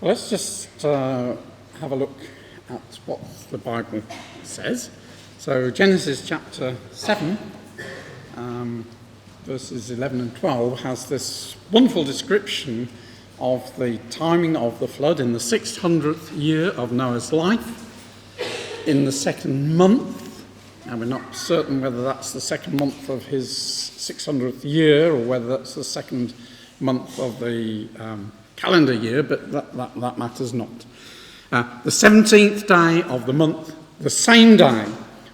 Let's just have a look at what the Bible says. So Genesis chapter 7, verses 11 and 12 has this wonderful description of the timing of the flood in the 600th year of Noah's life, in the second month. Now we're not certain whether that's the second month of his 600th year or whether that's the second month of the calendar year, but that matters not. The 17th day of the month, the same day,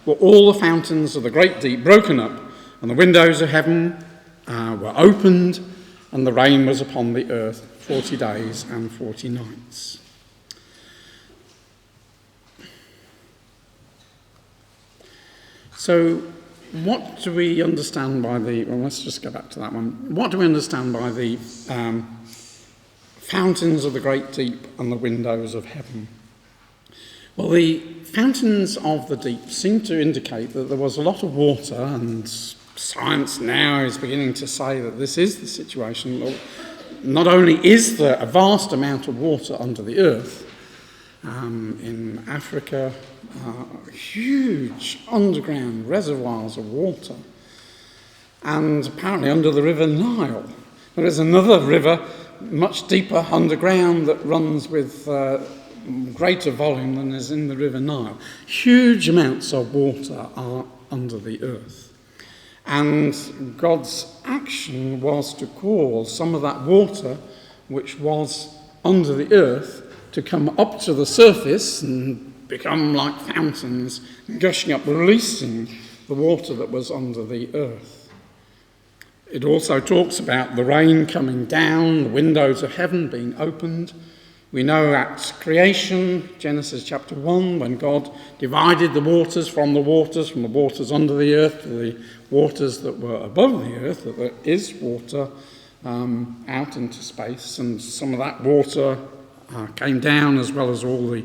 were all the fountains of the great deep broken up, and the windows of heaven were opened, and the rain was upon the earth 40 days and 40 nights. So what do we understand by let's just go back to that one. What do we understand by the fountains of the great deep and the windows of heaven? Well, the fountains of the deep seem to indicate that there was a lot of water, and science now is beginning to say that this is the situation. Not only is there a vast amount of water under the earth, in Africa, huge underground reservoirs of water, and apparently under the river Nile. There is another river much deeper underground that runs with greater volume than is in the river Nile. Huge amounts of water are under the earth. And God's action was to cause some of that water, which was under the earth, to come up to the surface and become like fountains, gushing up, releasing the water that was under the earth. It also talks about the rain coming down, the windows of heaven being opened. We know at creation, Genesis chapter 1, when God divided the waters from the waters under the earth to the waters that were above the earth, that there is water out into space, and some of that water came down as well as all the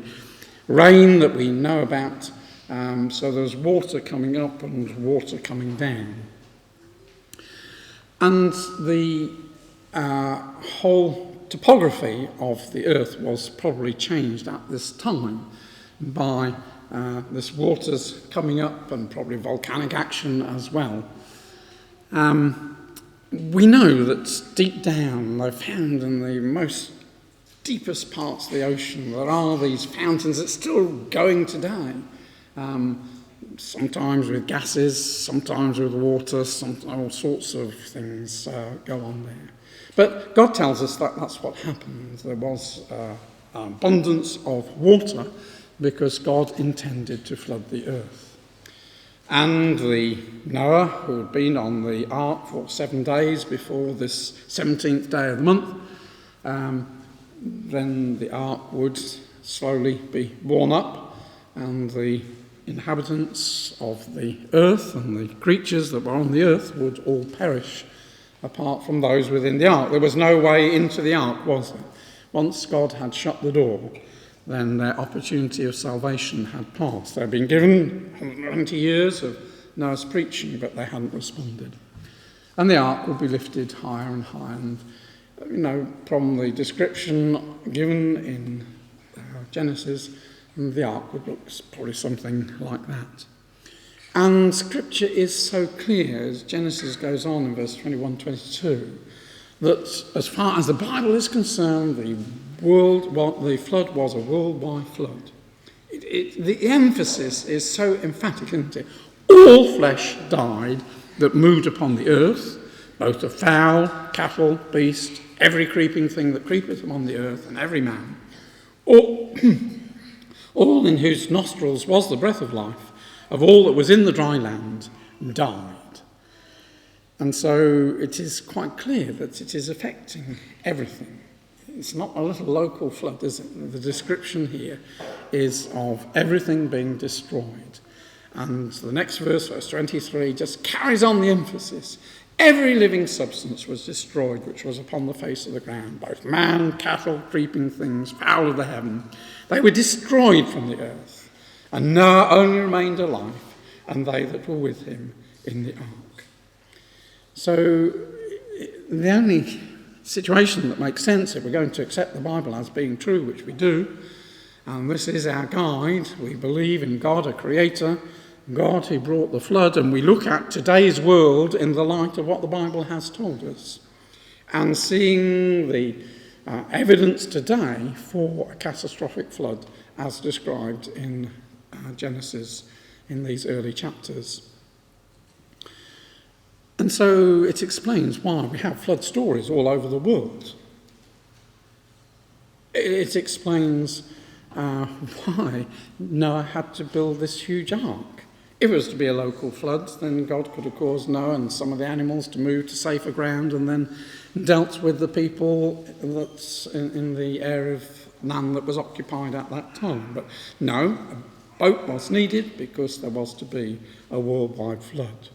rain that we know about. So there's water coming up and water coming down. And the whole topography of the earth was probably changed at this time by this water's coming up and probably volcanic action as well. We know that deep down, they're found in the most deepest parts of the ocean, there are these fountains that's still going today. Sometimes with gases, sometimes with water, all sorts of things go on there. But God tells us that that's what happened. There was abundance of water because God intended to flood the earth. And Noah, who had been on the ark for 7 days before this 17th day of the month, then the ark would slowly be worn up, and the inhabitants of the earth and the creatures that were on the earth would all perish, apart from those within the ark. There was no way into the ark, was there? Once God had shut the door, then their opportunity of salvation had passed. They had been given 120 years of Noah's preaching, but they hadn't responded. And the ark would be lifted higher and higher. And, from the description given in Genesis, the ark would look probably something like that. And Scripture is so clear, as Genesis goes on in verse 21-22, that as far as the Bible is concerned, the flood was a worldwide flood. The emphasis is so emphatic, isn't it? All flesh died that moved upon the earth, both the fowl, cattle, beast, every creeping thing that creepeth upon the earth, and every man. All in whose nostrils was the breath of life, of all that was in the dry land, died. And so it is quite clear that it is affecting everything. It's not a little local flood, is it? The description here is of everything being destroyed. And the next verse, verse 23, just carries on the emphasis. Every living substance was destroyed which was upon the face of the ground, both man, cattle, creeping things, fowl of the heaven. They were destroyed from the earth, and Noah only remained alive, and they that were with him in the ark. So the only situation that makes sense if we're going to accept the Bible as being true, which we do. And this is our guide. We believe in God, a creator, God who brought the flood, and we look at today's world in the light of what the Bible has told us, and seeing the evidence today for a catastrophic flood as described in Genesis in these early chapters. And so it explains why we have flood stories all over the world. It explains why Noah had to build this huge ark. If it was to be a local flood, then God could have caused Noah and some of the animals to move to safer ground and then dealt with the people that's in the area of land that was occupied at that time. But no, a boat was needed because there was to be a worldwide flood.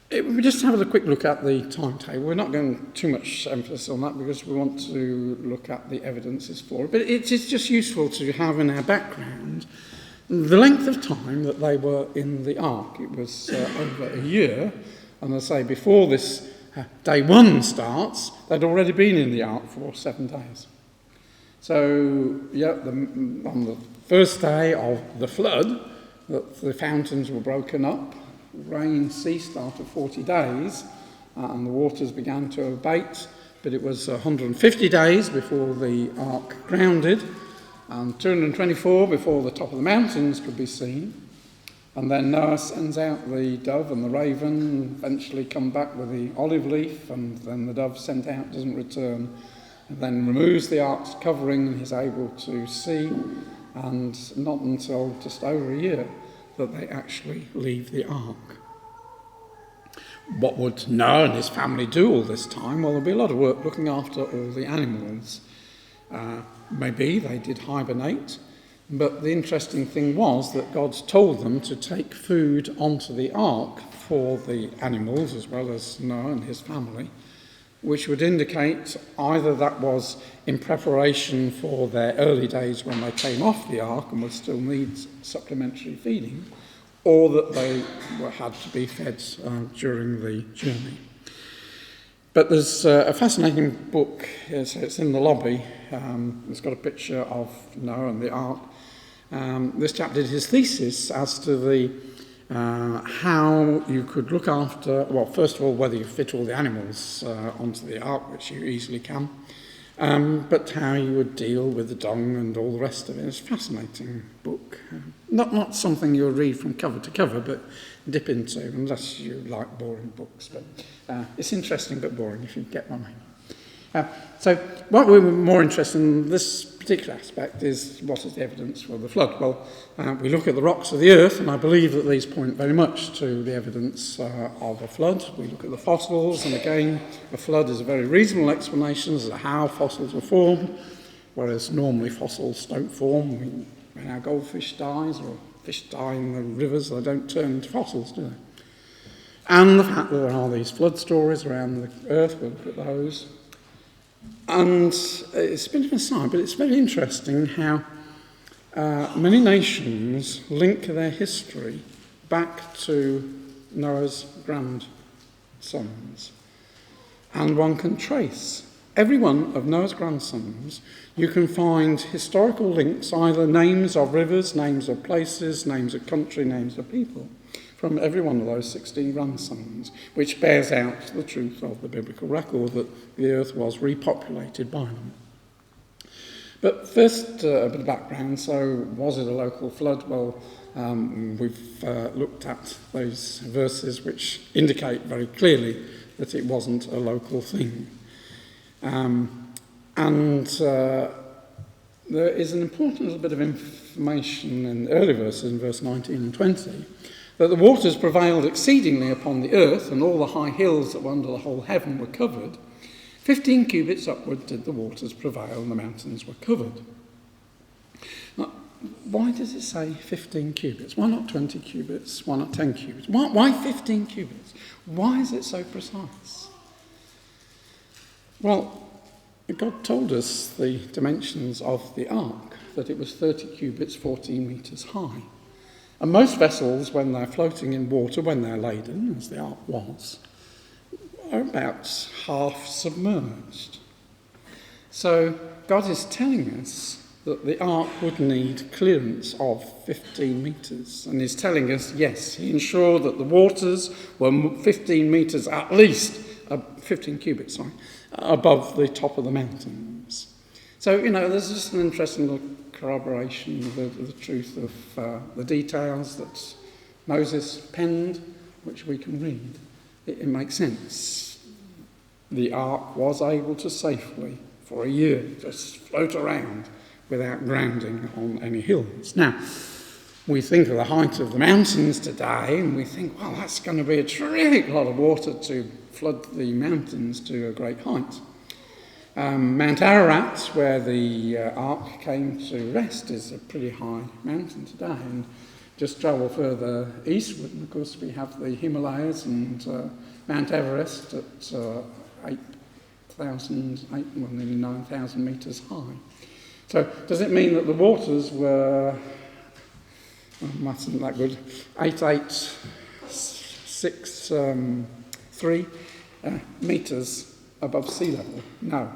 We just have a quick look at the timetable. We're not going too much emphasis on that because we want to look at the evidences for it. But it is just useful to have in our background the length of time that they were in the ark. It was over a year. And I say, before this day one starts, they'd already been in the ark for 7 days. So, yeah, on the first day of the flood, the fountains were broken up. Rain ceased after 40 days and the waters began to abate, but it was 150 days before the ark grounded and 224 before the top of the mountains could be seen. And then Noah sends out the dove and the raven, eventually come back with the olive leaf, and then the dove sent out doesn't return, and then removes the ark's covering and is able to see, and not until just over a year that they actually leave the ark. What would Noah and his family do all this time? Well, there'll be a lot of work looking after all the animals. Maybe they did hibernate, but the interesting thing was that God told them to take food onto the ark for the animals as well as Noah and his family, which would indicate either that was in preparation for their early days when they came off the ark and would still need supplementary feeding, or that they had to be fed during the journey. But there's a fascinating book, it's in the lobby, it's got a picture of Noah and the ark. This chap did his thesis as to the how you could look after, well, first of all, whether you fit all the animals onto the ark, which you easily can, but how you would deal with the dung and all the rest of it. It's a fascinating book. Not something you'll read from cover to cover, but dip into, unless you like boring books. But it's interesting but boring, if you get my meaning. So what we were more interested in this particular aspect is what is the evidence for the flood. Well, we look at the rocks of the earth, and I believe that these point very much to the evidence of a flood. We look at the fossils, and again, a flood is a very reasonable explanation as to how fossils were formed, whereas normally fossils don't form. When our goldfish dies, or fish die in the rivers, they don't turn into fossils, do they? And the fact that there are these flood stories around the earth, we'll look at those. And it's a bit of a side, but it's very interesting how many nations link their history back to Noah's grandsons. And one can trace every one of Noah's grandsons. You can find historical links, either names of rivers, names of places, names of country, names of people, from every one of those 16 grandsons, which bears out the truth of the biblical record that the earth was repopulated by them. But first, a bit of background. So, was it a local flood? Well, we've looked at those verses which indicate very clearly that it wasn't a local thing. There is an important little bit of information in the early verses, in verse 19 and 20, that the waters prevailed exceedingly upon the earth, and all the high hills that were under the whole heaven were covered. 15 cubits upward did the waters prevail, and the mountains were covered. Now, why does it say 15 cubits? Why not 20 cubits? Why not 10 cubits? Why 15 cubits? Why is it so precise? Well, God told us the dimensions of the ark, that it was 30 cubits, 14 metres high. And most vessels, when they're floating in water, when they're laden, as the ark was, are about half submerged. So God is telling us that the ark would need clearance of 15 metres. And he's telling us, yes, he ensured that the waters were 15 metres at least, 15 cubits, above the top of the mountains. So, there's just an interesting little corroboration of the truth of the details that Moses penned, which we can read. It makes sense. The ark was able to safely, for a year, just float around without grounding on any hills. Now, we think of the height of the mountains today, and we think, well, that's going to be a terrific lot of water to flood the mountains to a great height. Mount Ararat, where the ark came to rest, is a pretty high mountain today, and just travel further eastward, and of course we have the Himalayas and Mount Everest at nearly 9,000 metres high. So does it mean that the waters were, maths isn't that good, 8,863 metres above sea level? No.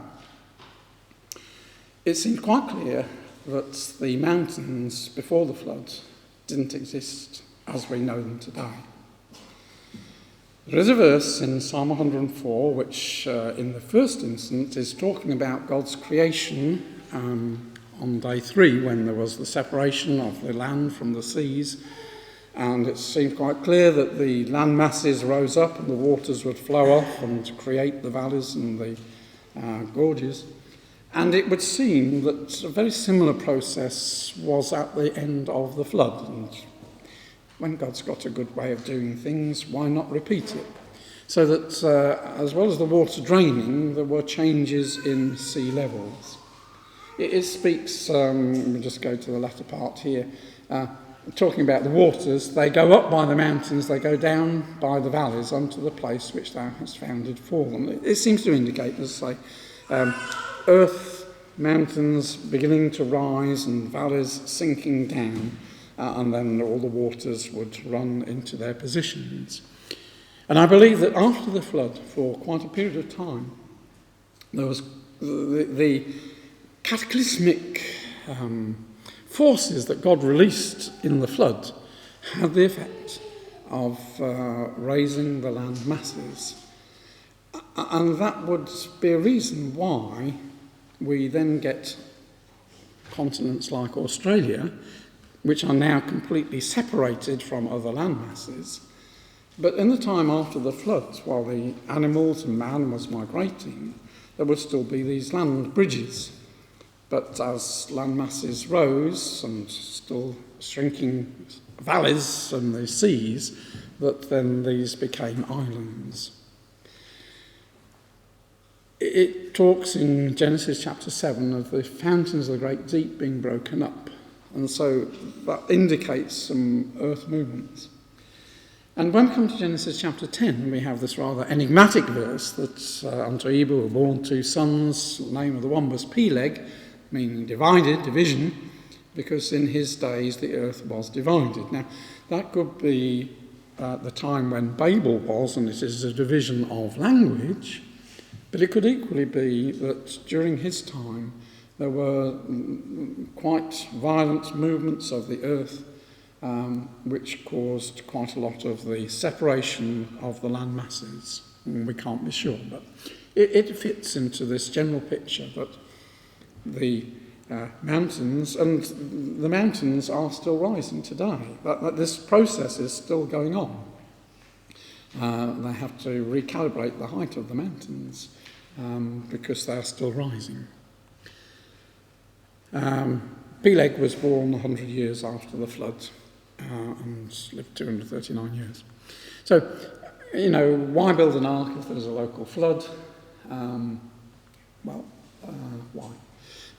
It seemed quite clear that the mountains before the flood didn't exist as we know them today. There is a verse in Psalm 104 which, in the first instance, is talking about God's creation on day 3 when there was the separation of the land from the seas, and it seemed quite clear that the land masses rose up and the waters would flow off and create the valleys and the gorges. And it would seem that a very similar process was at the end of the flood. And when God's got a good way of doing things, why not repeat it? So that as well as the water draining, there were changes in sea levels. It speaks, we'll just go to the latter part here, talking about the waters. They go up by the mountains, they go down by the valleys unto the place which thou hast founded for them. It seems to indicate, as I say, earth, mountains beginning to rise and valleys sinking down, and then all the waters would run into their positions. And I believe that after the flood, for quite a period of time, there was the cataclysmic forces that God released in the flood had the effect of raising the land masses. And that would be a reason why we then get continents like Australia, which are now completely separated from other land masses. But in the time after the flood, while the animals and man was migrating, there would still be these land bridges. But as land masses rose and still shrinking valleys and the seas, that then these became islands. It talks in Genesis chapter 7 of the fountains of the great deep being broken up. And so that indicates some earth movements. And when we come to Genesis chapter 10, we have this rather enigmatic verse that unto Eber were born 2 sons. The name of the one was Peleg, meaning divided, division, because in his days the earth was divided. Now, that could be the time when Babel was, and it is a division of language, but it could equally be that during his time there were quite violent movements of the earth, which caused quite a lot of the separation of the land masses. And we can't be sure, but it fits into this general picture that the mountains, and the mountains are still rising today. That this process is still going on. They have to recalibrate the height of the mountains because they're still rising. Peleg was born 100 years after the flood and lived 239 years. So, why build an ark if there's a local flood? Why?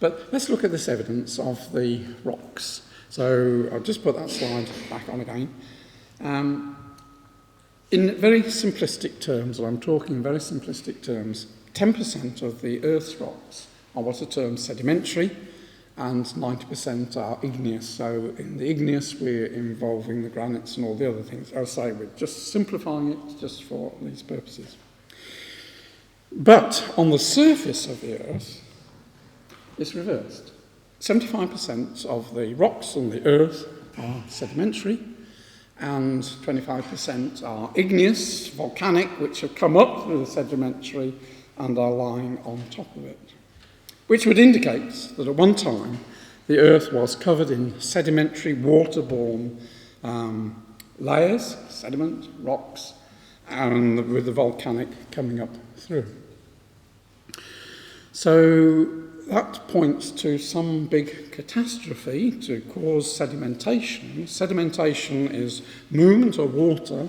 But let's look at this evidence of the rocks. So I'll just put that slide back on again. In very simplistic terms, and I'm talking very simplistic terms, 10% of the Earth's rocks are what are termed sedimentary, and 90% are igneous. So in the igneous, we're involving the granites and all the other things. I'll say we're just simplifying it just for these purposes. But on the surface of the Earth, it's reversed. 75% of the rocks on the Earth are sedimentary, and 25% are igneous, volcanic, which have come up through the sedimentary and are lying on top of it, which would indicate that at one time the Earth was covered in sedimentary, waterborne layers, sediment, rocks, and with the volcanic coming up through. So that points to some big catastrophe to cause sedimentation. Sedimentation is movement of water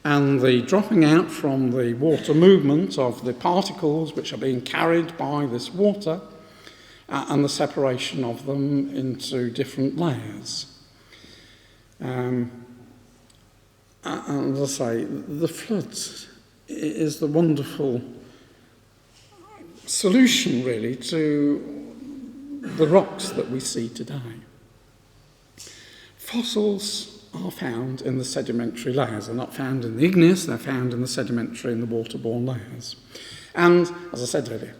and the dropping out from the water movement of the particles which are being carried by this water and the separation of them into different layers. And as I say, the floods is the wonderful solution, really, to the rocks that we see today. Fossils are found in the sedimentary layers. They're not found in the igneous, they're found in the sedimentary and the waterborne layers. And, as I said earlier,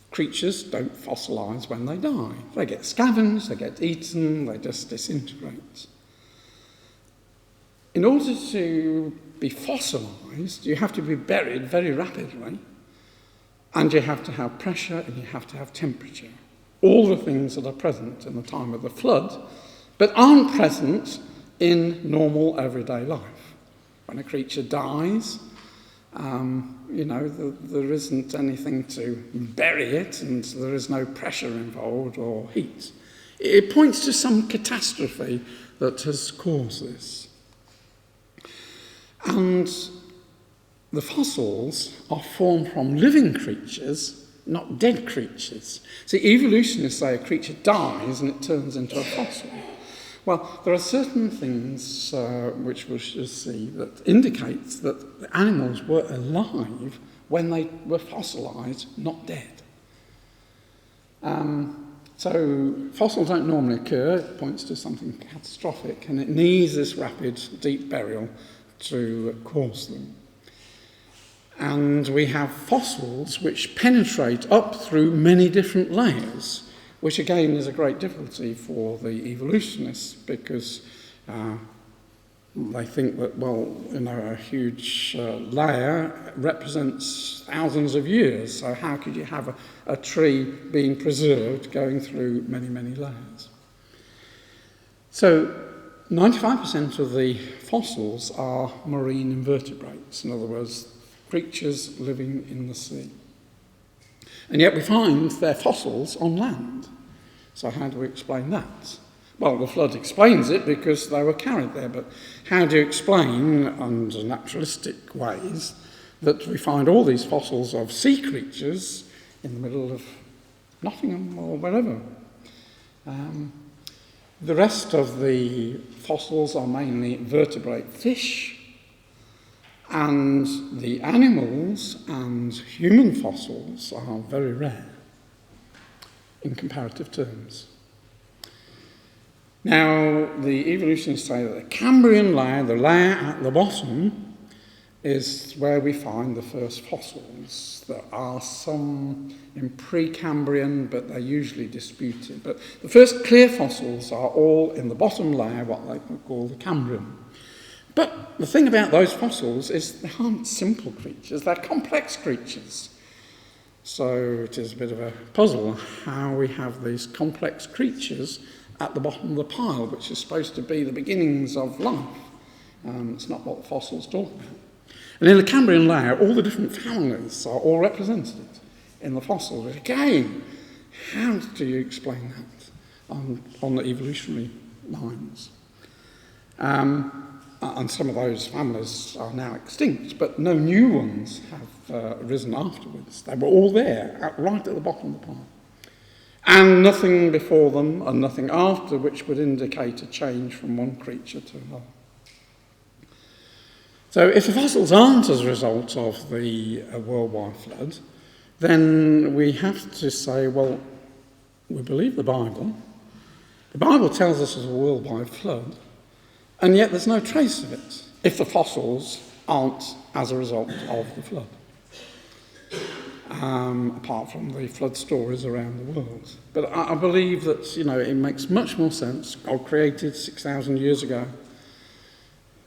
creatures don't fossilise when they die. They get scavenged, they get eaten, they just disintegrate. In order to be fossilised, you have to be buried very rapidly, and you have to have pressure and you have to have temperature. All the things that are present in the time of the flood, but aren't present in normal everyday life. When a creature dies, there isn't anything to bury it, and there is no pressure involved or heat. It points to some catastrophe that has caused this. And the fossils are formed from living creatures, not dead creatures. See, evolutionists say a creature dies and it turns into a fossil. Well, there are certain things which we shall see that indicates that the animals were alive when they were fossilised, not dead. So fossils don't normally occur. It points to something catastrophic, and it needs this rapid, deep burial to cause them. And we have fossils which penetrate up through many different layers, which again is a great difficulty for the evolutionists, because they think that, a huge layer represents thousands of years, so how could you have a tree being preserved going through many, many layers? So 95% of the fossils are marine invertebrates, in other words, creatures living in the sea. And yet we find their fossils on land. So how do we explain that? Well, the flood explains it because they were carried there, but how do you explain, under naturalistic ways, that we find all these fossils of sea creatures in the middle of Nottingham or wherever? The rest of the fossils are mainly vertebrate fish, and the animals and human fossils are very rare in comparative terms. Now, the evolutionists say that the Cambrian layer, the layer at the bottom, is where we find the first fossils. There are some in Precambrian, but they're usually disputed. But the first clear fossils are all in the bottom layer, what they call the Cambrian. But the thing about those fossils is they aren't simple creatures, they're complex creatures. So it is a bit of a puzzle how we have these complex creatures at the bottom of the pile, which is supposed to be the beginnings of life. It's not what the fossils talk about. And in the Cambrian layer, all the different families are all represented in the fossil. But again, how do you explain that on the evolutionary lines? And some of those families are now extinct, but no new ones have arisen afterwards. They were all there, right at the bottom of the pile. And nothing before them and nothing after, which would indicate a change from one creature to another. So if the fossils aren't as a result of the worldwide flood, then we have to say, well, we believe the Bible. The Bible tells us there's a worldwide flood, and yet there's no trace of it if the fossils aren't as a result of the flood. apart from the flood stories around the world. But I believe that, it makes much more sense. God created 6,000 years ago.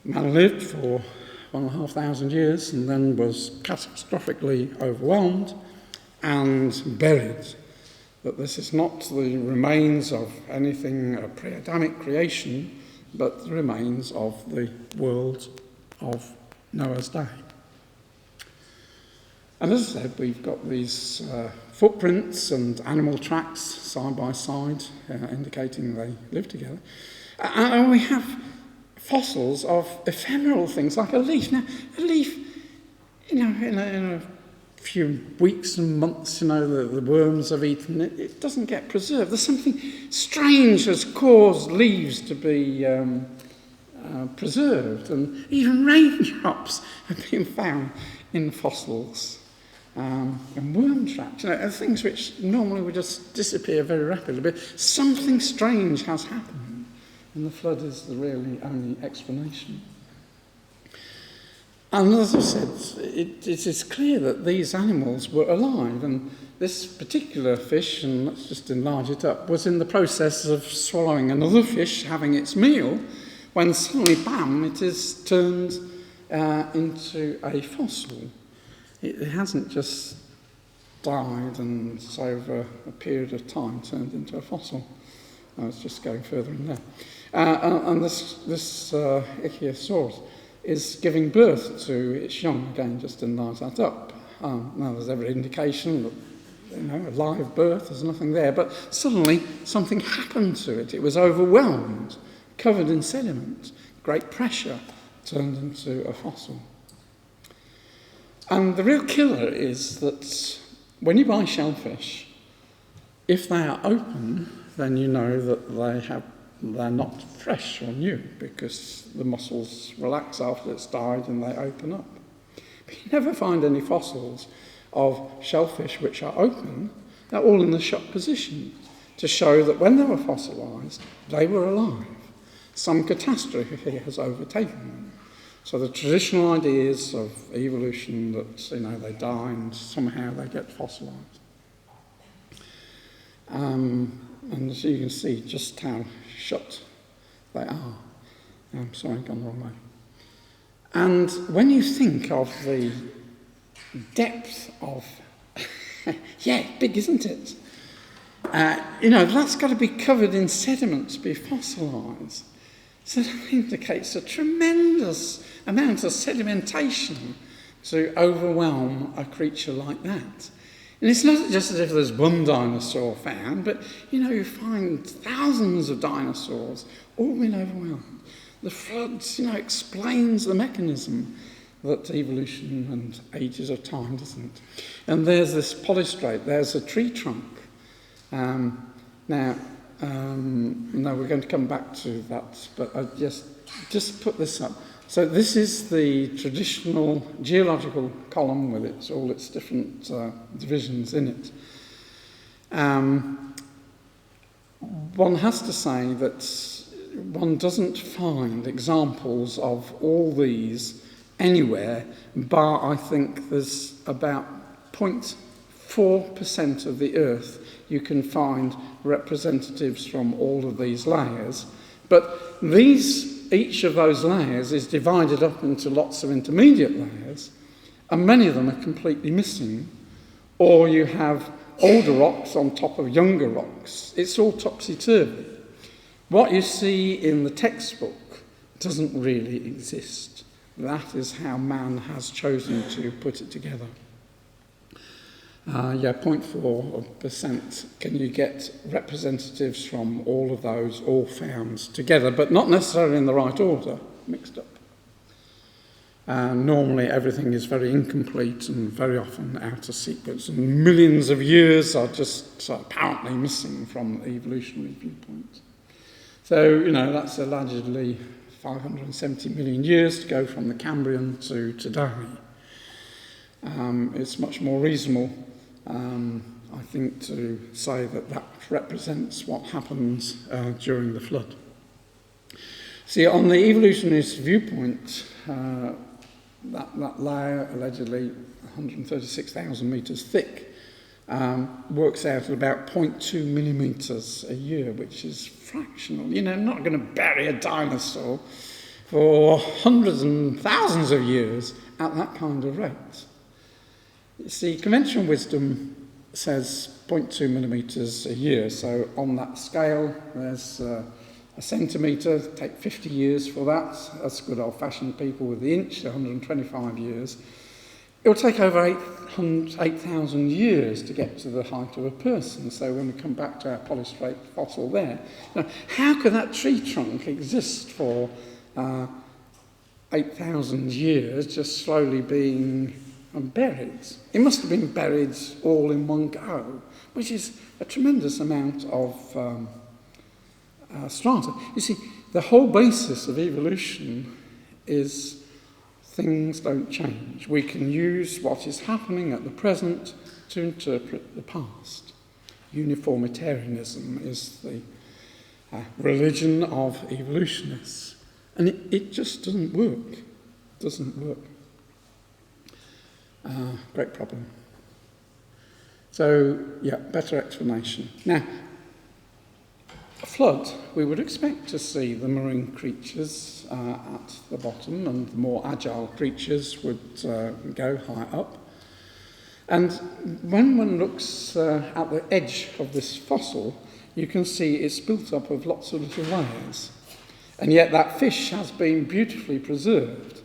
Man lived for 1,500 years and then was catastrophically overwhelmed and buried. That this is not the remains of anything, a pre-Adamic creation, but the remains of the world of Noah's day. And as I said, we've got these footprints and animal tracks side by side, indicating they lived together. And we have fossils of ephemeral things like a leaf. Now, a leaf, in a few weeks and months, the worms have eaten it, it doesn't get preserved. There's something strange has caused leaves to be preserved, and even raindrops have been found in fossils. And worm tracks, things which normally would just disappear very rapidly, but something strange has happened, and the flood is the really only explanation. And as I said, it is clear that these animals were alive, and this particular fish, and let's just enlarge it up, was in the process of swallowing another fish, having its meal, when suddenly, bam, it is turned into a fossil. It hasn't just died and over a period of time turned into a fossil. I was just going further in there. And this Ichthyosaurus is giving birth to its young, again, just to enlarge that up. Now, there's every indication that, a live birth, there's nothing there, but suddenly something happened to it. It was overwhelmed, covered in sediment, great pressure, turned into a fossil. And the real killer is that when you buy shellfish, if they are open, then you know that they're not fresh or new, because the muscles relax after it's died and they open up. But you never find any fossils of shellfish which are open. They're all in the shut position to show that when they were fossilised, they were alive. Some catastrophe has overtaken them. So the traditional ideas of evolution that, they die and somehow they get fossilised. And as you can see just how shut they are. I'm sorry, I've gone the wrong way. And when you think of the depth of, big, isn't it? That's got to be covered in sediment to be fossilised. So that indicates a tremendous amount of sedimentation to overwhelm a creature like that. And it's not just as if there's one dinosaur found, but, you find thousands of dinosaurs all been overwhelmed. The floods, explains the mechanism that evolution and ages of time doesn't. And there's this polystrate, there's a tree trunk. No, we're going to come back to that, but I just put this up. So this is the traditional geological column with all its different divisions in it. One has to say that one doesn't find examples of all these anywhere, bar I think there's about 0.4% of the Earth you can find representatives from all of these layers. But each of those layers is divided up into lots of intermediate layers, and many of them are completely missing. Or you have older rocks on top of younger rocks. It's all topsy-turvy. What you see in the textbook doesn't really exist. That is how man has chosen to put it together. 0.4% can you get representatives from all of those all found together, but not necessarily in the right order, mixed up. Normally everything is very incomplete and very often out of sequence, and millions of years are just apparently missing from the evolutionary viewpoint. So, that's allegedly 570 million years to go from the Cambrian to today. It's much more reasonable, I think, to say that represents what happens during the flood. See, on the evolutionist viewpoint, that layer, allegedly 136,000 metres thick, works out at about 0.2 millimetres a year, which is fractional. You know, I'm not going to bury a dinosaur for hundreds and thousands of years at that kind of rate. You see, conventional wisdom says 0.2 millimetres a year, so on that scale there's a centimetre, take 50 years for that. That's good old-fashioned people with the inch, 125 years. It will take over 8,000 years to get to the height of a person. So when we come back to our polystrate fossil there, you know, how could that tree trunk exist for 8,000 years, just slowly being buried? It must have been buried all in one go, which is a tremendous amount of strata. You see, the whole basis of evolution is things don't change. We can use what is happening at the present to interpret the past. Uniformitarianism is the religion of evolutionists. And it just doesn't work. It doesn't work. Great problem. So, yeah, better explanation. Now, a flood, we would expect to see the marine creatures at the bottom, and the more agile creatures would go high up. And when one looks at the edge of this fossil, you can see it's built up of lots of little layers. And yet that fish has been beautifully preserved.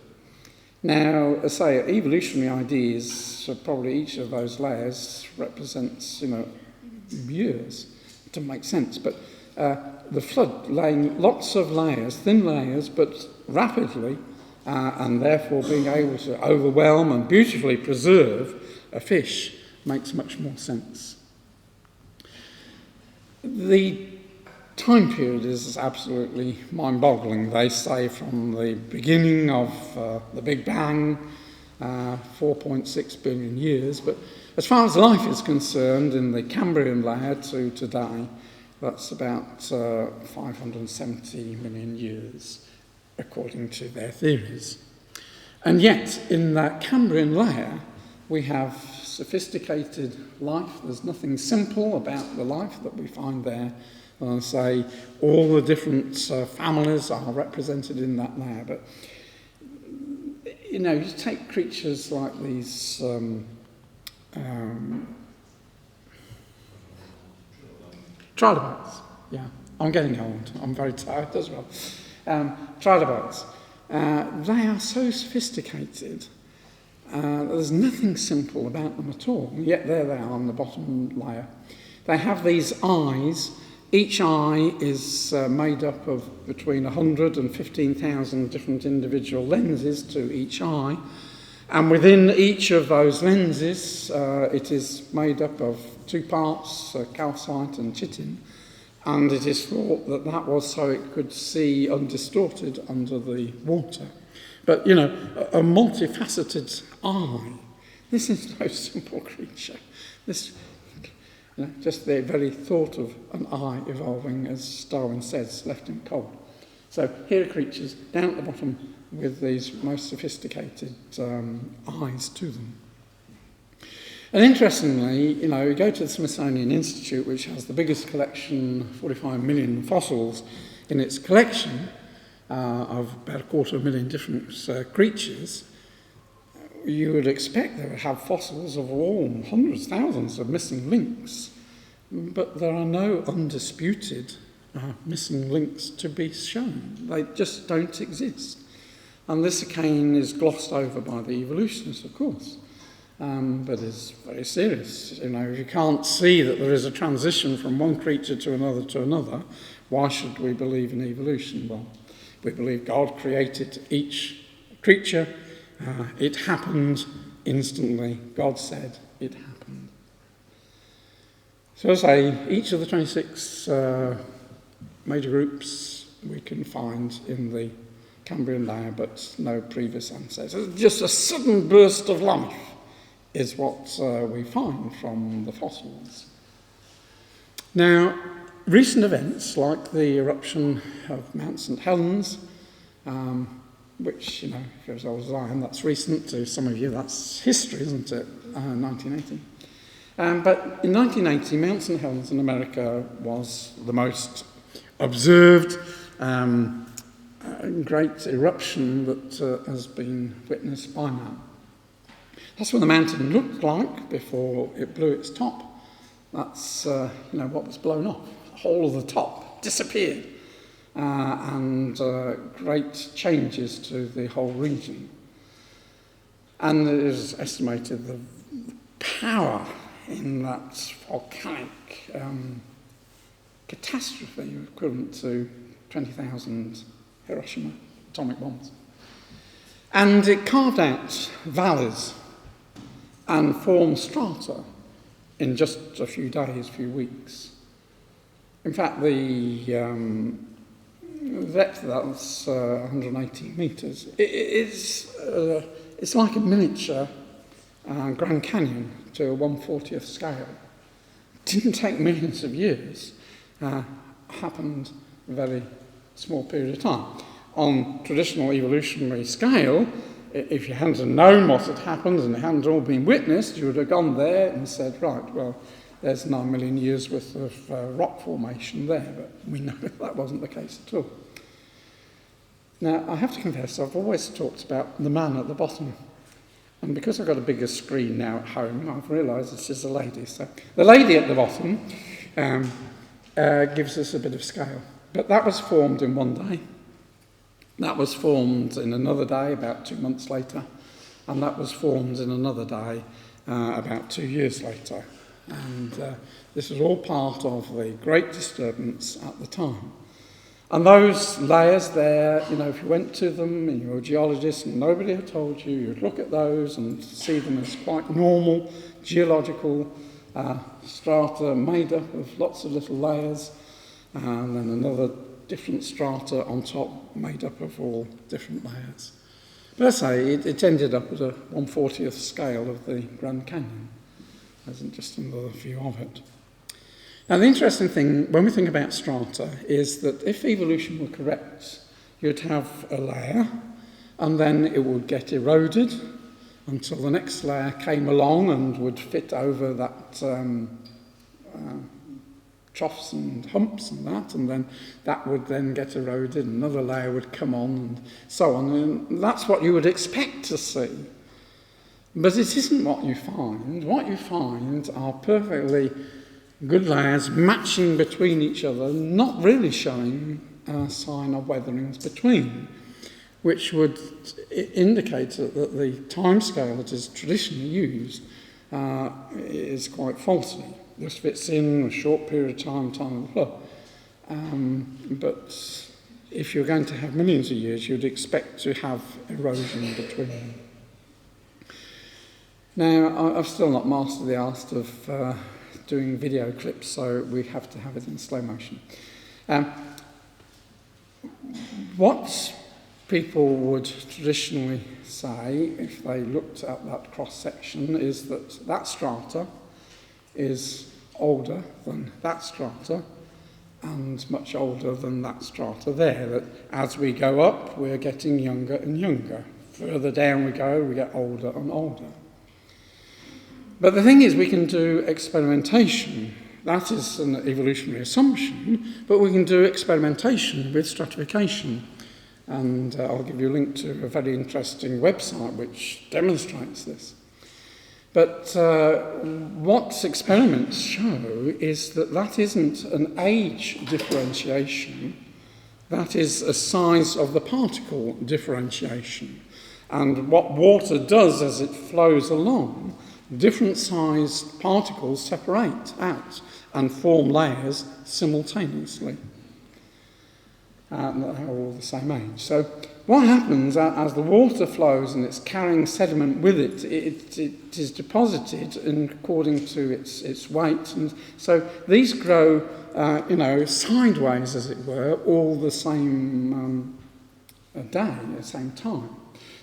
Now, as I say, evolutionary ideas, so probably each of those layers represents, years to make sense. But the flood laying lots of layers, thin layers, but rapidly, and therefore being able to overwhelm and beautifully preserve a fish makes much more sense. The time period is absolutely mind-boggling. They say from the beginning of the Big Bang, 4.6 billion years, but as far as life is concerned in the Cambrian layer to today, that's about 570 million years, according to their theories. And yet, in that Cambrian layer, we have sophisticated life. There's nothing simple about the life that we find there. And I say all the different families are represented in that layer. But, you take creatures like these trilobites. Yeah, I'm getting old. I'm very tired as well. Trilobites. They are so sophisticated. There's nothing simple about them at all. And yet there they are on the bottom layer. They have these eyes. Each eye is made up of between 100 and 15,000 different individual lenses to each eye. And within each of those lenses, it is made up of two parts, calcite and chitin. And it is thought that that was so it could see undistorted under the water. But, a multifaceted eye. This is no simple creature. This, just the very thought of an eye evolving, as Darwin says, left him cold. So here are creatures down at the bottom with these most sophisticated eyes to them. And interestingly, you go to the Smithsonian Institute, which has the biggest collection, 45 million fossils in its collection, of about 250,000 different creatures. You would expect they would have fossils of all hundreds, thousands of missing links, but there are no undisputed missing links to be shown. They just don't exist. And this again is glossed over by the evolutionists, of course, but it's very serious. If you can't see that there is a transition from one creature to another, why should we believe in evolution? Well, we believe God created each creature. It happened instantly. God said it happened. So as I say, each of the 26 major groups we can find in the Cambrian layer, but no previous ancestors. Just a sudden burst of life is what we find from the fossils. Now, recent events like the eruption of Mount St. Helens which, if you're as old as I am, that's recent. To some of you, that's history, isn't it? 1980. But in 1980, Mount St. Helens in America was the most observed great eruption that has been witnessed by man. That's what the mountain looked like before it blew its top. That's what was blown off. The whole of the top disappeared, and great changes to the whole region. And it is estimated the power in that volcanic catastrophe equivalent to 20,000 Hiroshima atomic bombs. And it carved out valleys and formed strata in just a few days, few weeks. In fact, the depth of that's 180 metres. It's like a miniature Grand Canyon to a 1/40th scale. It didn't take millions of years. Happened a very small period of time. On traditional evolutionary scale, if you hadn't known what had happened and it hadn't all been witnessed, you would have gone there and said, right, well, there's 9 million years worth of rock formation there, but we know that wasn't the case at all. Now, I have to confess, I've always talked about the man at the bottom. And because I've got a bigger screen now at home, I've realised this is a lady. So the lady at the bottom gives us a bit of scale. But that was formed in one day. That was formed in another day, about 2 months later. And that was formed in another day, about 2 years later. And this was all part of the great disturbance at the time. And those layers there, if you went to them and you were a geologist and nobody had told you, you'd look at those and see them as quite normal geological strata made up of lots of little layers, and then another different strata on top made up of all different layers. But as I say, it ended up at a 1/40th scale of the Grand Canyon. There isn't just another view of it. Now, the interesting thing, when we think about strata, is that if evolution were correct, you'd have a layer, and then it would get eroded until the next layer came along and would fit over that troughs and humps and then that would then get eroded, and another layer would come on, and so on. And that's what you would expect to see. But it isn't what you find. What you find are perfectly good layers matching between each other, not really showing a sign of weatherings between, which would indicate that the timescale that is traditionally used is quite faulty. Just fits in a short period of time of the flood. But if you're going to have millions of years, you'd expect to have erosion between them. Now, I've still not mastered the art of doing video clips, so we have to have it in slow motion. What people would traditionally say, if they looked at that cross-section, is that that strata is older than that strata and much older than that strata there. That as we go up, we're getting younger and younger. Further down we go, we get older and older. But the thing is, we can do experimentation. That is an evolutionary assumption, but we can do experimentation with stratification. And I'll give you a link to a very interesting website which demonstrates this. But what experiments show is that that isn't an age differentiation, that is a size of the particle differentiation. And what water does as it flows along, different sized particles separate out and form layers simultaneously. And they're all the same age. So what happens as the water flows and it's carrying sediment with it, it is deposited according to its weight. And so these grow, sideways, as it were, all the same day, at the same time.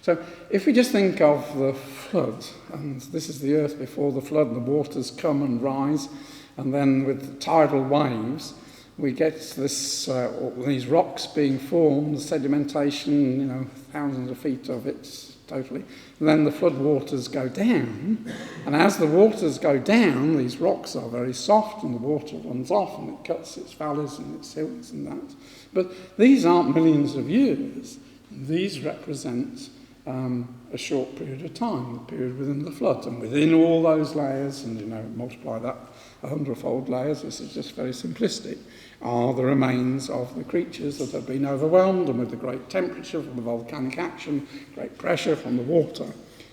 So if we just think of the flood, and this is the earth before the flood, the waters come and rise, and then with the tidal waves, we get these rocks being formed, sedimentation, thousands of feet of it totally. And then the flood waters go down, and as the waters go down, these rocks are very soft, and the water runs off, and it cuts its valleys and its hills and that. But these aren't millions of years. These represent a short period of time, the period within the flood. And within all those layers, and multiply that 100-fold layers, this is just very simplistic, are the remains of the creatures that have been overwhelmed, and with the great temperature from the volcanic action, great pressure from the water,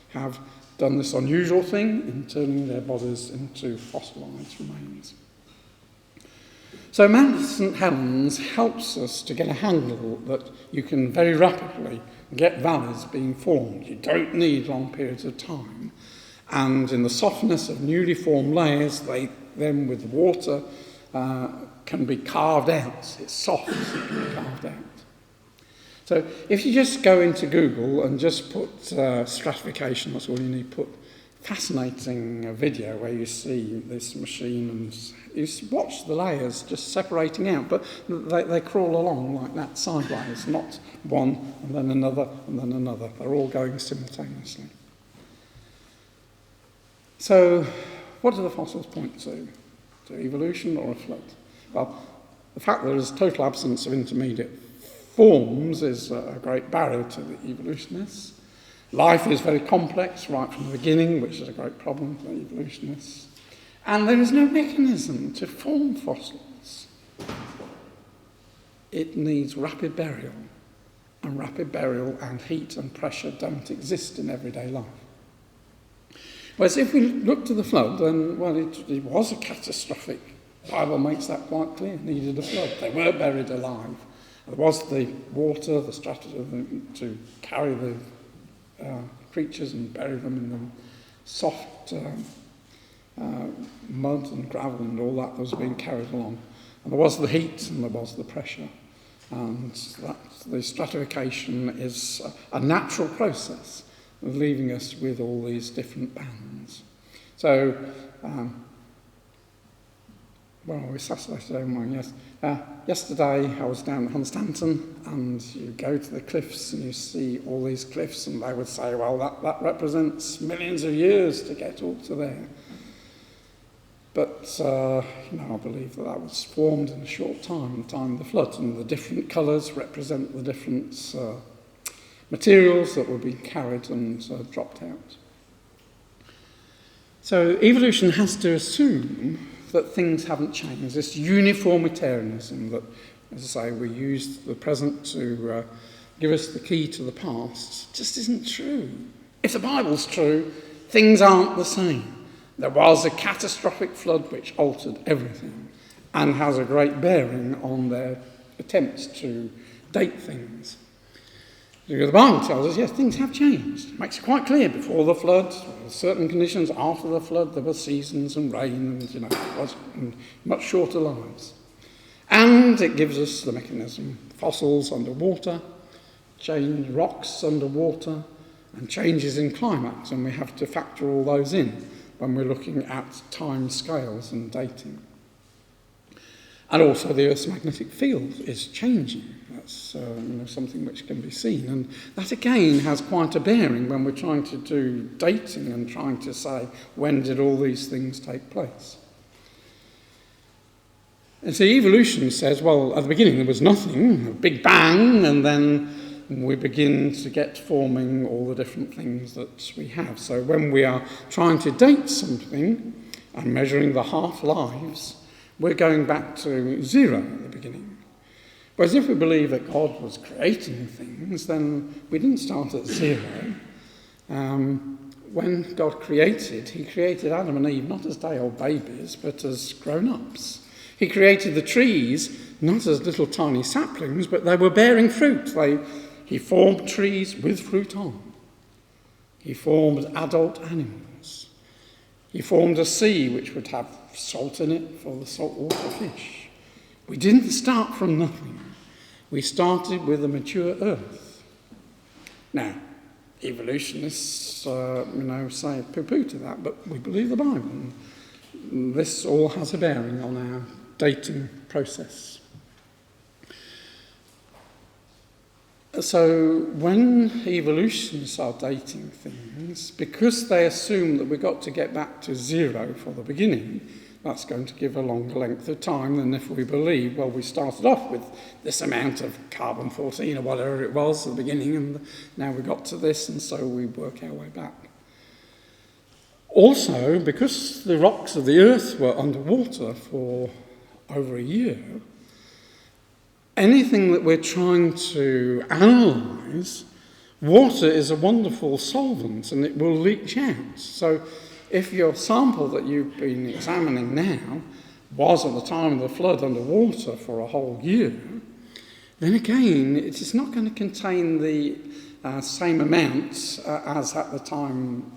have done this unusual thing in turning their bodies into fossilised remains. So Mount St Helens helps us to get a handle that you can very rapidly get valleys being formed. You don't need long periods of time. And in the softness of newly formed layers, they then with the water can be carved out. It's soft, so it can be carved out. So if you just go into Google and just put stratification, that's all you need, put fascinating video where you see this machine and you watch the layers just separating out, but they crawl along like that sideways, not one and then another and then another. They're all going simultaneously. So what do the fossils point to? To evolution or a flood? Well, the fact that there's total absence of intermediate forms is a great barrier to the evolutionists. Life is very complex right from the beginning, which is a great problem for evolutionists. And there is no mechanism to form fossils. It needs rapid burial. And rapid burial and heat and pressure don't exist in everyday life. Whereas if we look to the flood, then, well, it was a catastrophic. The Bible makes that quite clear. It needed a flood. They were buried alive. There was the water, the strategy to carry the creatures and bury them in the soft mud and gravel and all that was being carried along. And there was the heat and there was the pressure. And the stratification is a natural process of leaving us with all these different bands. So, we Saturday morning, yes. Yesterday I was down at Hunstanton, and you go to the cliffs and you see all these cliffs, and they would say, well, that represents millions of years to get all to there. But, I believe that was formed in a short time, the time of the flood, and the different colours represent the different materials that were being carried and dropped out. So evolution has to assume that things haven't changed. This uniformitarianism that, as I say, we use the present to give us the key to the past just isn't true. If the Bible's true, things aren't the same. There was a catastrophic flood which altered everything and has a great bearing on their attempts to date things. The Bible tells us, yes, things have changed. It makes it quite clear before the flood, certain conditions after the flood, there were seasons and rain and, it was much shorter lives. And it gives us the mechanism, fossils underwater, change rocks underwater, and changes in climate, and we have to factor all those in when we're looking at time scales and dating. And also the Earth's magnetic field is changing. That's something which can be seen. And that again has quite a bearing when we're trying to do dating and trying to say, when did all these things take place? And so evolution says, well, at the beginning there was nothing, a big bang, and then we begin to get forming all the different things that we have. So when we are trying to date something and measuring the half-lives, we're going back to zero at the beginning. Whereas if we believe that God was creating things, then we didn't start at zero. When God created, he created Adam and Eve not as day-old babies, but as grown-ups. He created the trees not as little tiny saplings, but they were bearing fruit. He formed trees with fruit on. He formed adult animals. He formed a sea which would have salt in it for the saltwater fish. We didn't start from nothing. We started with a mature earth. Now, evolutionists, say poo-poo to that, but we believe the Bible. And this all has a bearing on our dating process. So when evolutionists are dating things, because they assume that we've got to get back to zero for the beginning, that's going to give a longer length of time than if we believe, well, we started off with this amount of carbon-14 or whatever it was at the beginning, and now we got to this, and so we work our way back. Also, because the rocks of the Earth were underwater for over a year, anything that we're trying to analyse, water is a wonderful solvent and it will leach out. So if your sample that you've been examining now was at the time of the flood underwater for a whole year, then again it is not going to contain the same amounts as at the time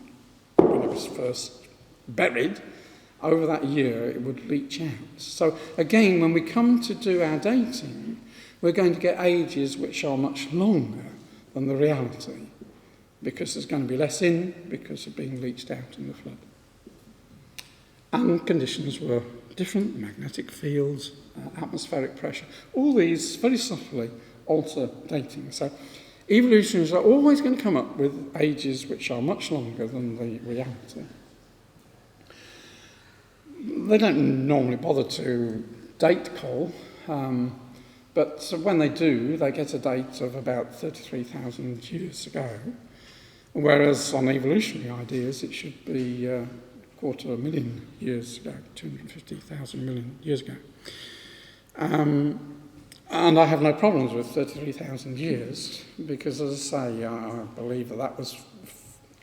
when it was first buried. Over that year it would leach out. So again, when we come to do our dating, we're going to get ages which are much longer than the reality, because there's going to be less in because of being leached out in the flood. And conditions were different, magnetic fields, atmospheric pressure. All these very subtly alter dating. So evolutionists are always going to come up with ages which are much longer than the reality. They don't normally bother to date coal, but when they do, they get a date of about 33,000 years ago, whereas on evolutionary ideas it should be 250,000 years ago, 250,000 million years ago. And I have no problems with 33,000 years, because as I say, I believe that was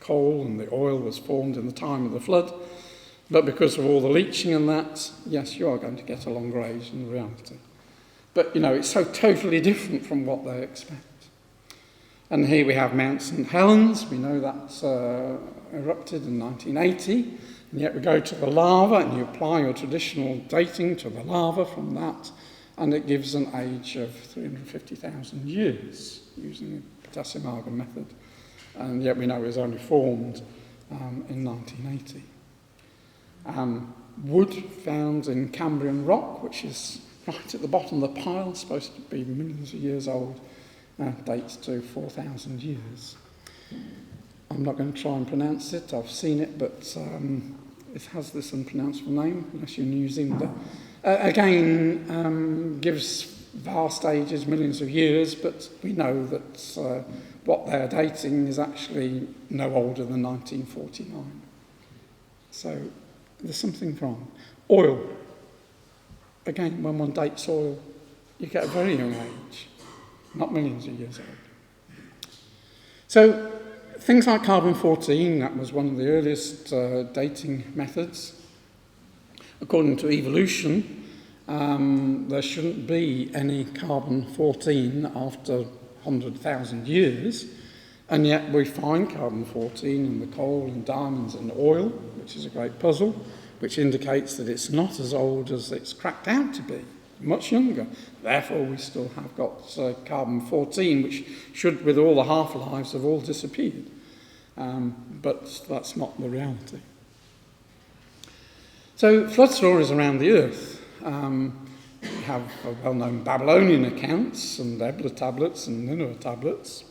coal and the oil was formed in the time of the flood, but because of all the leaching and that, yes, you are going to get a longer age in reality. But, you know, it's so totally different from what they expect. And here we have Mount St. Helens. We know that erupted in 1980. And yet we go to the lava and you apply your traditional dating to the lava from that, and it gives an age of 350,000 years using the potassium amalgam method. And yet we know it was only formed in 1980. Wood found in Cambrian rock, which is right at the bottom of the pile, supposed to be millions of years old, dates to 4,000 years. I'm not going to try and pronounce it. I've seen it, but it has this unpronounceable name, unless you're in New Zealand. Again, gives vast ages, millions of years, but we know that what they're dating is actually no older than 1949. So there's something wrong. Oil. Again, when one dates oil, you get a very young age, not millions of years old. So things like carbon-14, that was one of the earliest dating methods. According to evolution, there shouldn't be any carbon-14 after 100,000 years, and yet we find carbon-14 in the coal and diamonds and oil, which is a great puzzle, which indicates that it's not as old as it's cracked out to be, much younger. Therefore, we still have got carbon-14, which should, with all the half-lives, have all disappeared. But that's not the reality. So, flood stories around the Earth. We have well-known Babylonian accounts and Ebla tablets and Nineveh tablets.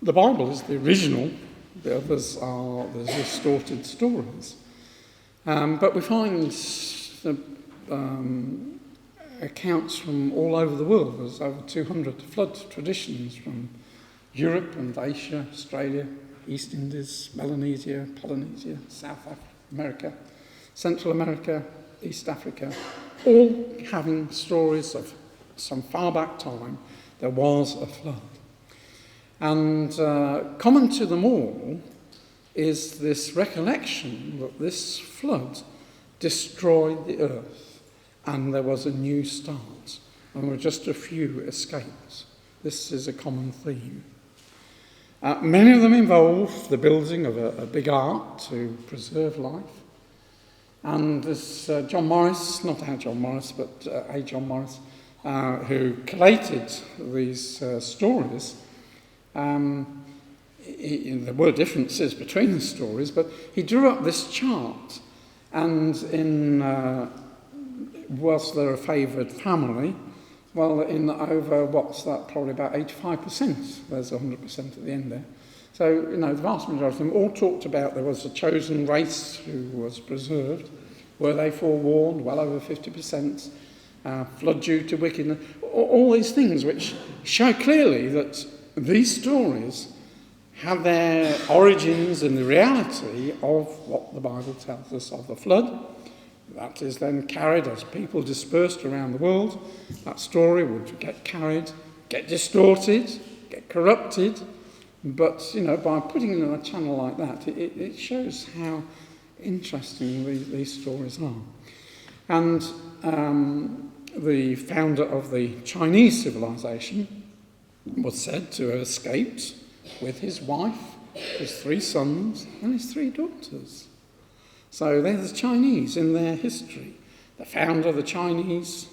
The Bible is the original. The others are the distorted stories. But we find accounts from all over the world. There's over 200 flood traditions from Europe and Asia, Australia, East Indies, Melanesia, Polynesia, South America, Central America, East Africa, all having stories of some far back time there was a flood. And common to them all is this recollection that this flood destroyed the earth and there was a new start, and there were just a few escapes. This is a common theme. Many of them involve the building of a big ark to preserve life. And this John Morris, not our John Morris, but a John Morris, who collated these stories, there were differences between the stories, but he drew up this chart, and was there a favoured family? Well, in over, what's that, probably about 85%. There's 100% at the end there. So, the vast majority of them all talked about there was a chosen race who was preserved. Were they forewarned? Well over 50%. Flood due to wickedness. All these things which show clearly that these stories have their origins in the reality of what the Bible tells us of the flood. That is then carried as people dispersed around the world. That story would get carried, get distorted, get corrupted. But, by putting it in a channel like that, it shows how interesting these stories are. And the founder of the Chinese civilization was said to have escaped with his wife, his 3 sons, and his 3 daughters. So they're the Chinese in their history. The founder of the Chinese,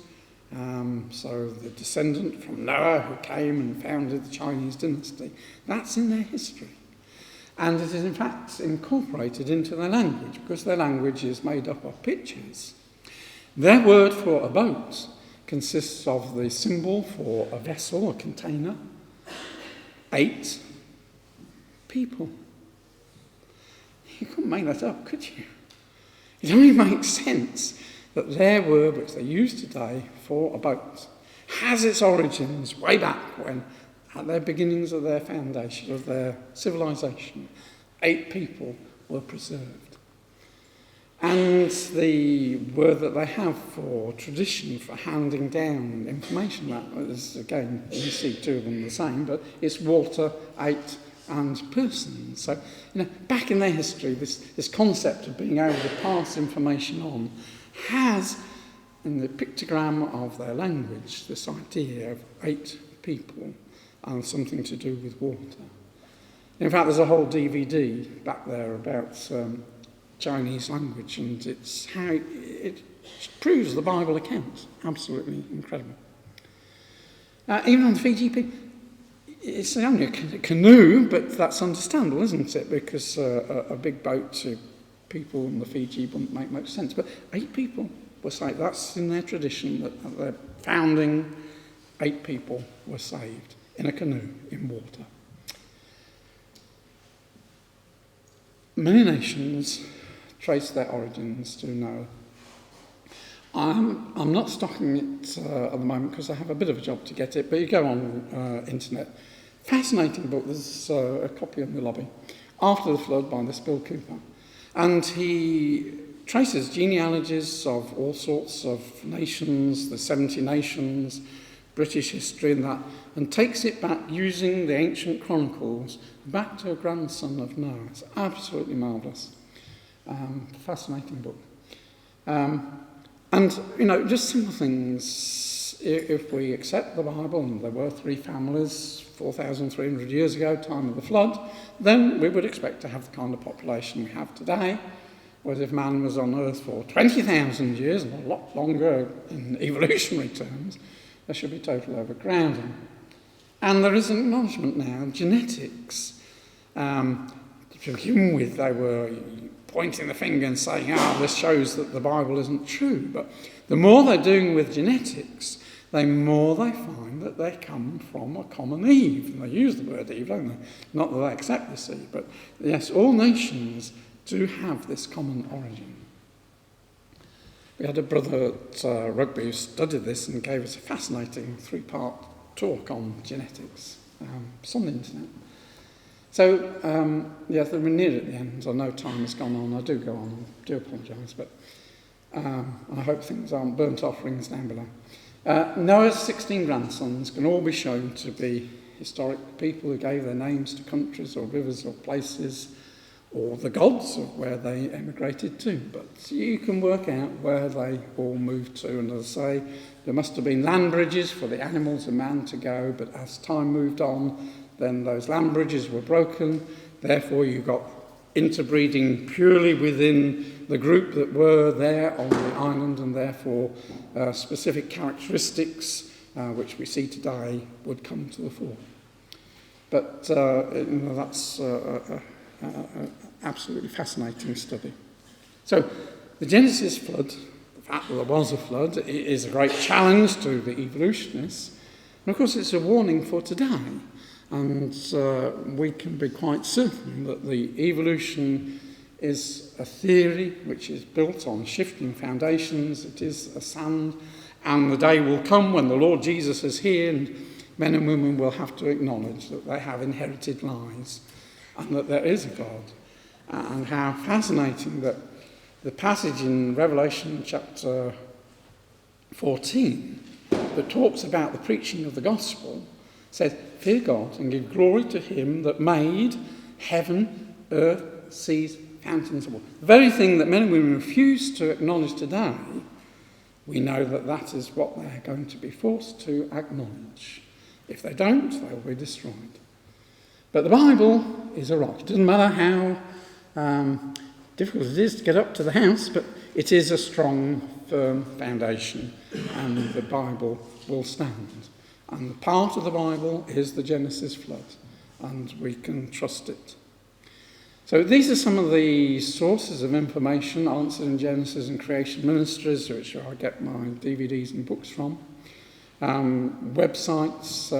so the descendant from Noah who came and founded the Chinese dynasty, that's in their history. And it is in fact incorporated into their language, because their language is made up of pictures. Their word for a boat consists of the symbol for a vessel, a container, 8 people. You couldn't make that up, could you? It only makes sense that their word, which they use today for a boat, has its origins way back when, at their beginnings of their foundation, of their civilization, 8 people were preserved. And the word that they have for tradition, for handing down information, that is, again, you see 2 of them the same, but it's water, 8, and person. So, back in their history, this concept of being able to pass information on has, in the pictogram of their language, this idea of 8 people and something to do with water. In fact, there's a whole DVD back there about Chinese language, and it's how it proves the Bible account. Absolutely incredible. Even on the Fiji people, it's only a canoe, but that's understandable, isn't it? Because a big boat to people in the Fiji wouldn't make much sense. But 8 people were saved. That's in their tradition, that at their founding, 8 people were saved in a canoe in water. Many nations trace their origins to Noah. I'm not stocking it at the moment because I have a bit of a job to get it, but you go on internet. Fascinating book. There's a copy in the lobby. After the Flood by this Bill Cooper. And he traces genealogies of all sorts of nations, the 70 nations, British history and that, and takes it back using the ancient chronicles back to a grandson of Noah. It's absolutely marvellous. Fascinating book. And, just simple things. If we accept the Bible, and there were 3 families 4,300 years ago, time of the flood, then we would expect to have the kind of population we have today. Whereas if man was on Earth for 20,000 years, and a lot longer in evolutionary terms, there should be total overcrowding. And there is an acknowledgement now of genetics. To begin with, they were pointing the finger and saying, this shows that the Bible isn't true. But the more they're doing with genetics, the more they find that they come from a common Eve. And they use the word Eve, don't they? Not that they accept this Eve, but yes, all nations do have this common origin. We had a brother at rugby who studied this and gave us a fascinating 3-part talk on genetics. It's on the internet. So, yes, we're near at the end. I know time has gone on. I do go on. I do apologise, but I hope things aren't burnt offerings down below. Noah's 16 grandsons can all be shown to be historic people who gave their names to countries or rivers or places or the gods of where they emigrated to. But you can work out where they all moved to. And as I say, there must have been land bridges for the animals and man to go, but as time moved on, then those land bridges were broken. Therefore, you got interbreeding purely within the group that were there on the island, and therefore specific characteristics which we see today would come to the fore. But that's absolutely fascinating study. So the Genesis flood fact that there was a flood is a great challenge to the evolutionists. And of course, it's a warning for today. And we can be quite certain that the evolution is a theory which is built on shifting foundations. It is a sand. And the day will come when the Lord Jesus is here and men and women will have to acknowledge that they have inherited lies and that there is a God. And how fascinating that the passage in Revelation chapter 14 that talks about the preaching of the gospel says, fear God and give glory to him that made heaven, earth, seas, fountains of water. The very thing that men and women refuse to acknowledge today, we know that that is what they're going to be forced to acknowledge. If they don't, they will be destroyed. But the Bible is a rock. It doesn't matter how difficult it is to get up to the house, but it is a strong, firm foundation, and the Bible will stand. And the part of the Bible is the Genesis flood, and we can trust it. So these are some of the sources of information answered in Genesis and Creation Ministries, which I get my DVDs and books from. Websites,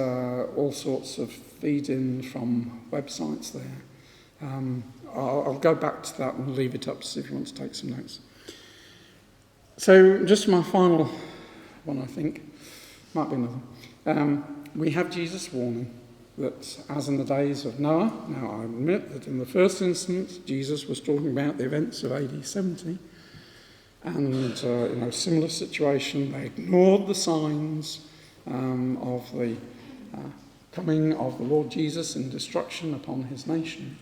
all sorts of feed-in from websites there. I'll go back to that and leave it up to see if you want to take some notes. So just my final one, I think. Might be another. We have Jesus' warning that as in the days of Noah, now I admit that in the first instance Jesus was talking about the events of AD 70, and in a similar situation they ignored the signs of the coming of the Lord Jesus and destruction upon his nation.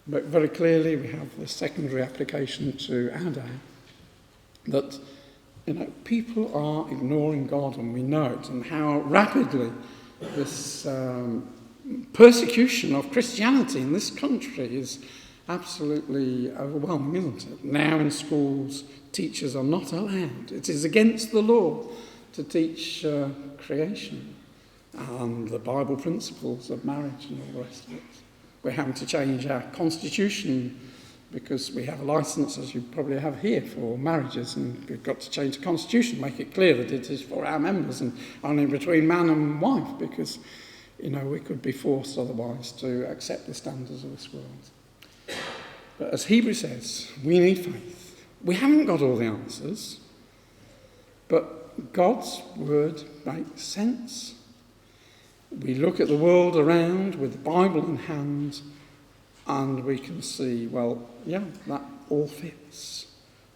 But very clearly we have the secondary application to our day, that people are ignoring God, and we know it, and how rapidly this persecution of Christianity in this country is absolutely overwhelming, isn't it? Now in schools, teachers are not allowed. It is against the law to teach creation and the Bible principles of marriage and all the rest of it. We're having to change our constitution because we have a licence, as you probably have here, for marriages, and we've got to change the constitution, make it clear that it is for our members and only between man and wife, because we could be forced otherwise to accept the standards of this world. But as Hebrews says, we need faith. We haven't got all the answers, but God's word makes sense. We look at the world around with the Bible in hand, and we can see, well, yeah, that all fits.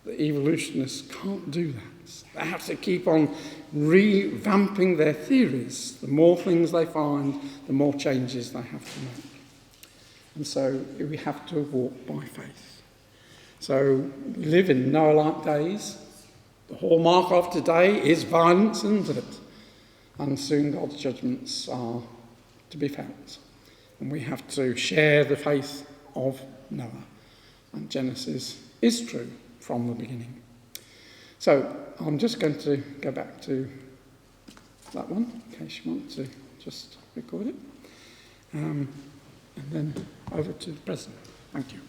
The evolutionists can't do that. They have to keep on revamping their theories. The more things they find, the more changes they have to make. And so we have to walk by faith. So we live in Noah-like days. The hallmark of today is violence, isn't it? And soon God's judgments are to be felt. And we have to share the faith of Noah. And Genesis is true from the beginning. So I'm just going to go back to that one, in case you want to just record it. And then over to the President. Thank you.